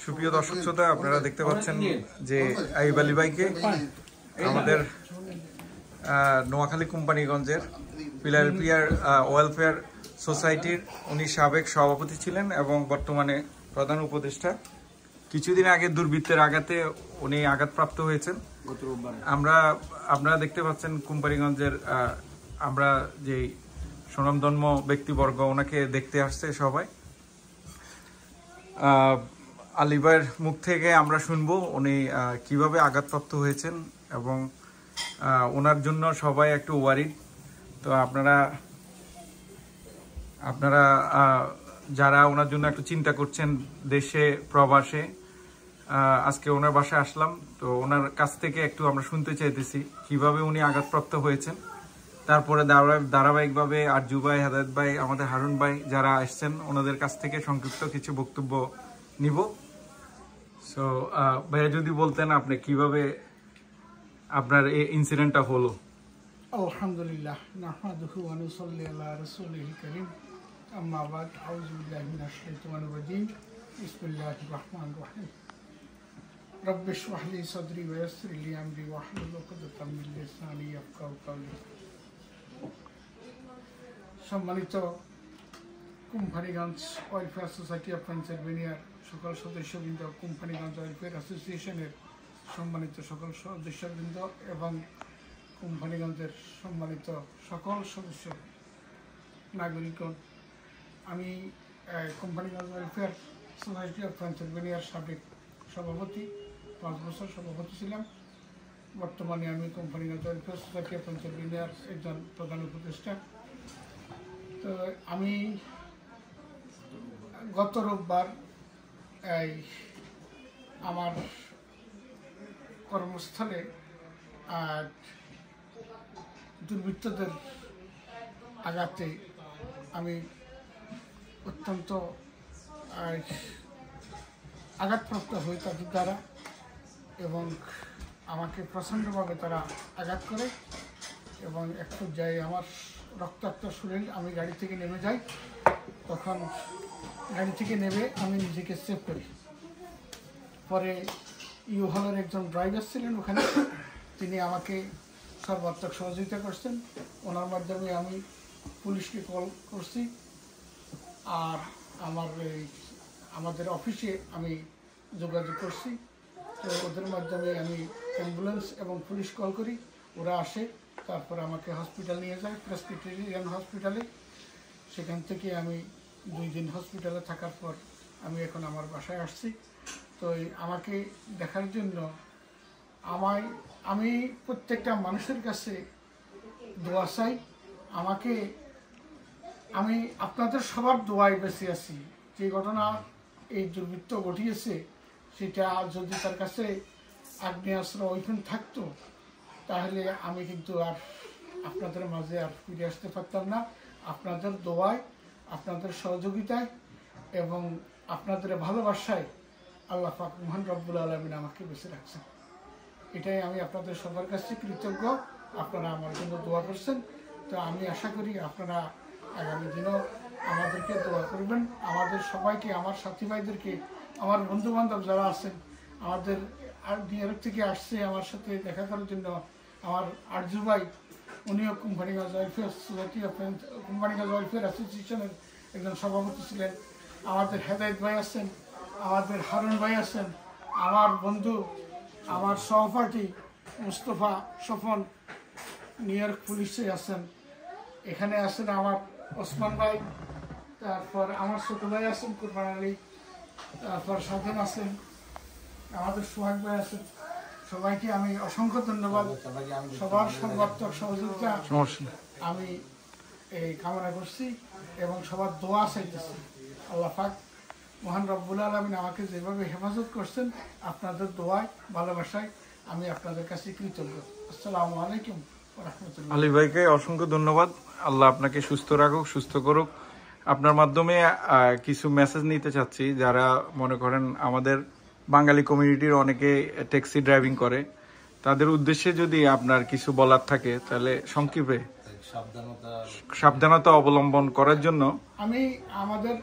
সুপ্রিয় দর্শক শ্রোতা, আপনারা দেখতে পাচ্ছেন যে আইয়ুব আলী ভাইকে আমাদের নোয়াখালী কোম্পানিগঞ্জের ফিলাডেলফিয়ার ওয়েলফেয়ার সোসাইটির উনি সাবেক সভাপতি ছিলেন এবং বর্তমানে প্রধান উপদেষ্টা। কিছুদিন আগে দুর্বৃত্তের আঘাতে উনি আঘাতপ্রাপ্ত হয়েছেন। আপনারা দেখতে পাচ্ছেন কোম্পানিগঞ্জের আমরা যে স্বনামধন্য ব্যক্তিবর্গ ওনাকে দেখতে আসছে সবাই। আলী ভাইয়ের মুখ থেকে আমরা শুনবো উনি কিভাবে আঘাতপ্রাপ্ত হয়েছেন এবং ওনার জন্য সবাই একটু ওয়ারিড। তো আপনারা যারা ওনার জন্য একটু চিন্তা করছেন দেশে প্রবাসে, আজকে ওনার বাসায় আসলাম, তো ওনার কাছ থেকে একটু আমরা শুনতে চাইতেছি কিভাবে উনি আঘাতপ্রাপ্ত হয়েছেন। তারপরে ধারাবাহিকভাবে আরজু ভাই, হেদায়েত ভাই, আমাদের হারুন ভাই যারা আসছেন ওনাদের কাছ থেকে সংক্ষিপ্ত কিছু বক্তব্য নিব। সো ভাইয়া যদি বলতেন আপনি কিভাবে আপনার এই ইনসিডেন্টটা হলো। আলহামদুলিল্লাহ, নাহমাদুহু ওয়া নুসাল্লি আলা রাসূলিল কারীম, আম্মা বাদ, আউযু বিল্লাহি মিনাশ শাইতানির রাজীম, বিসমিল্লাহির রাহমানির রাহিম। রব্বি ইশরাহ লি সাদরি ওয়া ইয়াসসির লি আমরি ওয়াহলুল উকদাতাম মিন লিসানি ইয়াফকাহু কাওলি। সম্মানিত কোম্পানিগঞ্জ ওয়েলফেয়ার সোসাইটি অফ পেনসিলভেনিয়ার সকল সদস্যবৃন্দ, কোম্পানিগঞ্জ ওয়েলফেয়ার অ্যাসোসিয়েশনের সম্মানিত সকল সদস্যবৃন্দ এবং কোম্পানিগঞ্জের সম্মানিত সকল সদস্য নাগরিকগণ, আমি কোম্পানিগঞ্জ ওয়েলফেয়ার সোসাইটি অফ পেনসিলভেনিয়ার সাবেক সভাপতি, 5 বছর সভাপতি ছিলাম। বর্তমানে আমি কোম্পানিগঞ্জ ওয়েলফেয়ার সোসাইটি অফ পেনসিলভেনিয়ার একজন প্রধান উপদেষ্টা। তো আমি গত রোববার আমার কর্মস্থলে দুর্বৃত্তদের আঘাতে আমি অত্যন্ত আঘাতপ্রাপ্ত হই তাদের দ্বারা, এবং আমাকে প্রচণ্ডভাবে তারা আঘাত করে এবং এক পর্যায়ে আমার রক্তাক্ত শরীর, আমি গাড়ি থেকে নেমে যাই। তখন গাড়ি থেকে নেমে আমি নিজেকে সেভ করি। পরে ইউহলের একজন ড্রাইভার ছিলেন ওখানে, তিনি আমাকে সর্বাত্মক সহযোগিতা করছেন। ওনার মাধ্যমে আমি পুলিশকে কল করছি, আর আমাদের অফিসে আমি যোগাযোগ করছি। তো ওদের মাধ্যমে আমি অ্যাম্বুলেন্স এবং পুলিশ কল করি, ওরা আসে, তারপর আমাকে হসপিটাল নিয়ে যায়, প্রেসবিটেরিয়ান হসপিটালে। সেখান থেকে আমি 2 দিন হসপিটালে থাকার পর আমি এখন আমার বাসায় আসছি। তো আমাকে দেখার জন্য আমি প্রত্যেকটা মানুষের কাছে দোয়া চাই। আমি আপনাদের সবার দোয়ায় বেঁচে আছি। যে ঘটনা এই দুর্বৃত্ত ঘটিয়েছে, সেটা যদি তার কাছে আগ্নেয়াস্ত্র ওইখানে থাকতো, তাহলে আমি কিন্তু আর আপনাদের মাঝে আর ফিরে আসতে পারতাম না। আপনাদের দোয়ায়, আপনাদের সহযোগিতায় এবং আপনাদের ভালোবাসায় আল্লাহ পাক মহান রব্বুল আলামিন আমাকে বেঁচে রাখছেন। এটাই আমি আপনাদের সবার কাছে কৃতজ্ঞ। আপনারা আমার জন্য দোয়া করছেন। তো আমি আশা করি আপনারা আগামী দিনও আমাদেরকে দোয়া করবেন। আমাদের সবাইকে, আমার সাথী ভাইদেরকে, আমার বন্ধুবান্ধব যারা আছেন, আমাদের নিউইয়র্ক থেকে আসছে আমার সাথে দেখা করার জন্য, আমার আরজু ভাই, উনিও Companiganj welfare society of Companiganj welfare অ্যাসোসিয়েশনের একজন সভাপতি ছিলেন। আমাদের হেদায়েত ভাই আছেন, আমাদের হারুন ভাই আছেন, আমার বন্ধু, আমার সহপাঠী মুস্তফা স্বপন নিউইয়র্ক পুলিশে আছেন। এখানে আছেন আমার ওসমান ভাই, তারপর আমার ছোট ভাই আছেন কুরবান আলী, তারপর সাধন আছেন, আমাদের সোহাগ ভাই আছেন। সবাইকে আমি অসংখ্য ধন্যবাদ। সবার সর্বাত্মক সহযোগিতা আমি কামনা করছি এবং সবার দোয়া চাইতেছি। আল্লাহ পাক মহান রব্বুল আলামিন আমাকে যেভাবে হেফাজত করছেন, আপনাদের দোয়ায়, ভালোবাসায় আমি আপনাদের কাছে কৃতজ্ঞ। আসসালামু আলাইকুম ওয়া রাহমাতুল্লাহ। আলী ভাইকে অসংখ্য ধন্যবাদ। আল্লাহ আপনাকে সুস্থ রাখুক, সুস্থ করুক। আপনার মাধ্যমে কিছু মেসেজ নিতে চাচ্ছি। যারা মনে করেন আমাদের বাঙালি কমিউনিটির অনেকে ট্যাক্সি ড্রাইভিং করে, তাদের উদ্দেশ্যে যদি আপনার কিছু বলার থাকে তাহলে সংক্ষেপে। সাবধানতা অবলম্বন করার জন্য আমি আমাদের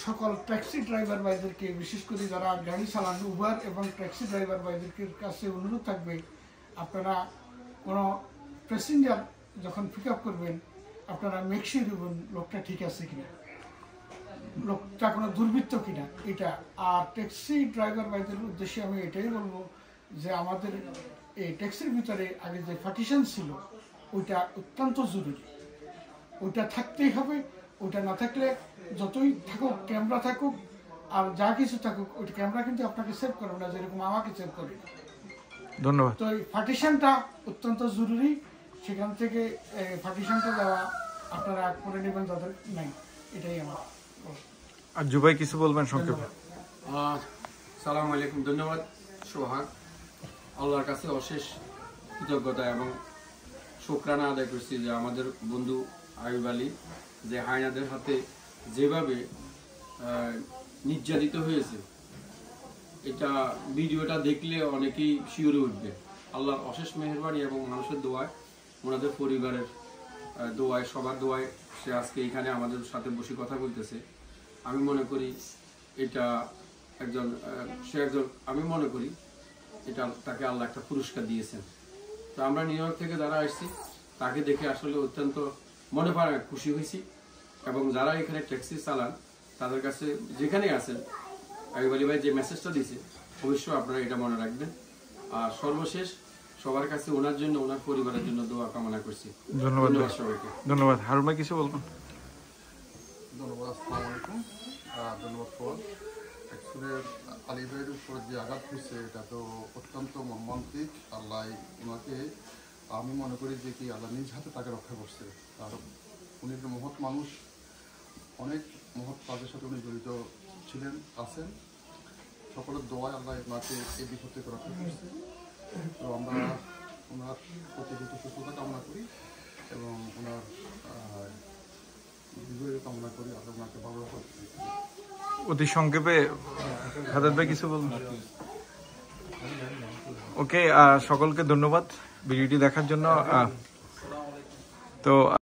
সকল ট্যাক্সি ড্রাইভার ভাইদেরকে, বিশেষ করে যারা গাড়ি চালান উবার এবং ট্যাক্সি ড্রাইভার ভাইদেরকে কাছে অনুরোধ থাকবে, আপনারা কোনো প্যাসেঞ্জার যখন পিক আপ করবেন আপনারা মেকশিওর হবেন লোকটা ঠিক আছে কিনা, লোকটা কোনো দুর্বৃত্ত কিনা এটা। আর ট্যাক্সি ড্রাইভার ভাইদের উদ্দেশ্যে আমি এটাই বলবো যে আমাদের এই ট্যাক্সির ভিতরে আগে যে পার্টিশন ছিল ওইটা অত্যন্ত জরুরি, ওইটা থাকতেই হবে। ওইটা না থাকলে যতই থাকুক, ক্যামেরা থাকুক আর যা কিছু থাকুক, ওইটা ক্যামেরা কিন্তু আপনাকে সেভ করবে না যেরকম আমাকে সেভ করে। ধন্যবাদ। তো এই পার্টিশনটা অত্যন্ত জরুরি, সেখান থেকে পার্টিশনটা দেওয়া আপনারা করে নেবেন যাদের নাই, এটাই আমার। আর জুবাই কিছু বলবেন সংক্ষেপে? সালাম আলাইকুম। ধন্যবাদ সোহাগ। আল্লাহর কাছে অশেষ কৃতজ্ঞতা এবং শুকরানা আদায় করছি যে আমাদের বন্ধু আয়ুব আলী যে হায়নাদের হাতে যেভাবে নির্যাতিত হয়েছে, এটা ভিডিওটা দেখলে অনেকেই শিউরে উঠবে। আল্লাহর অশেষ মেহেরবানি এবং মানুষের দোয়ায়, ওনাদের পরিবারের দোয়ায়, সবার দোয়ায় সে আজকে এখানে আমাদের সাথে বসে কথা বলতেছে। আমি মনে করি এটা আমি মনে করি এটা তাকে আল্লাহ একটা পুরস্কার দিয়েছেন। তো আমরা নিউ ইয়র্ক থেকে যারা আসছি তাকে দেখে আসলে অত্যন্ত মনে প্রাণে খুশি হয়েছি। এবং যারা এখানে ট্যাক্সি চালান তাদের কাছে যেখানে আছেন, আয়ুব আলী ভাই যে মেসেজটা দিয়েছে অবশ্যই আপনারা এটা মনে রাখবেন। আর সর্বশেষ সবার কাছে ওনার জন্য, ওনার পরিবারের জন্য দোয়া কামনা করছি। ধন্যবাদ সবাইকে। ধন্যবাদ। হারুন ভাই কিছু বলবেন? ধন্যবাদ। আসসালামু আলাইকুম। ধন্যবাদ ফর অ্যাকচুয়ালি আলী ভাইয়ের উপর যে আঘাত হয়েছে এটা তো অত্যন্ত মর্মান্তিক। আল্লাহ ওনাকে, আমি মনে করি যে কি আল্লাহ নিজ হাতে তাকে রক্ষা করছে। আর উনি একটা মহৎ মানুষ, অনেক মহৎ কাজের সাথে উনি জড়িত ছিলেন, আছেন। সকলের দোয়ায় আল্লাহ ওনাকে এই বিপদ থেকে রক্ষা করছে। তো আমরা ওনার প্রতি সুস্থতা কামনা করি এবং ওনার বিজয় কামনা করি। আল্লাহ ওনাকে ভালো রাখা। অতি সংক্ষেপে হাদাত ভাই কিছু বলবেন? ওকে, সকলকে ধন্যবাদ ভিডিওটি দেখার জন্য। তো